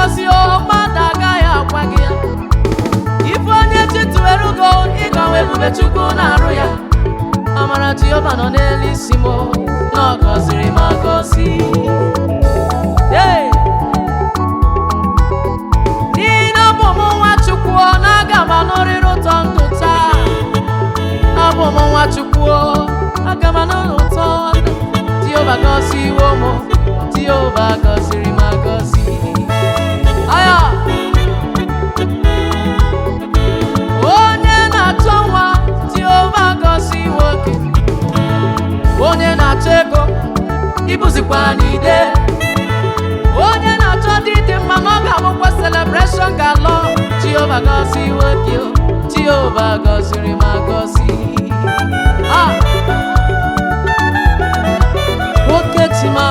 gosi o mmadụ agaghị agwa gị ya. Ife onye chịtụrụ go ịgawa ebube Chukwu na-arụ ya. Amara Jehova nọ n'elu isi m, na ọ gọziri m agọzi. N'ihi na abụ m nwa Chukwu, na aga m anọrịrị ụtọ ndụ taa. Abụ m nwa Chukwu, aga m anọrị ụtọ ndụ. Jehova gọziwo m, Jehova gọziri m agọzi. Aya! Onye na-achọ nwa, Jehova gọziwo gị. Onye na-achọ ego, ibuzikwa n'ide. Onye na-achọ dị mma, na ọ ga-abụkwa celebration galọ. Jehova gọziwo gị, Jehova gọziri m agọzi. Nwoke tima